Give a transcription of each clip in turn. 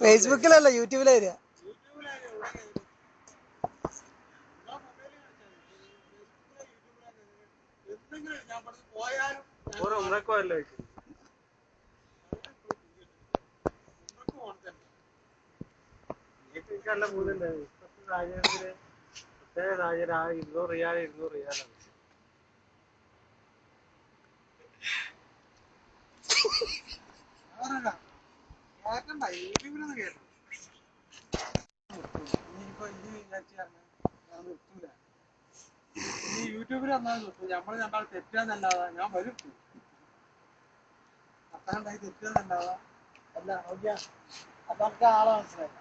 ഫേസ്ബുക്കിലല്ല, യൂട്യൂബിലാ വരിക. നല്ല പോകുന്നുണ്ട് ഇപ്പത്തെ സാഹചര്യത്തില്. പ്രത്യേക സാഹചര്യം 200 റിയാൽ യൂട്യൂബിലൊന്നും കേട്ടോ. ഇനിയിപ്പോ ഇത് നിർത്തൂല. ഈ യൂട്യൂബിൽ വന്നാലും നിർത്തും. നമ്മള് രണ്ടാൾ തെറ്റാന്നല്ലാതെ ഞാൻ വരും. അത്താണ്ടായി തെറ്റാന്നല്ലാതെ അല്ല നോക്കിയാ അപ്പൊ നമുക്ക് ആളെ മനസ്സിലായില്ല.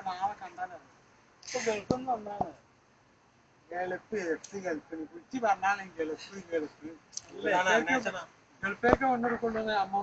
നാളെ കണ്ടാലോ ഇപ്പൊ ഗൾഫെന്ന് വന്നാണ്. ഗൾഫ് കുറിച്ച് പറഞ്ഞാലും ഗൾഫ് ഗൾഫേക്ക് കൊണ്ടുകൊണ്ടുവന്ന് അമ്മ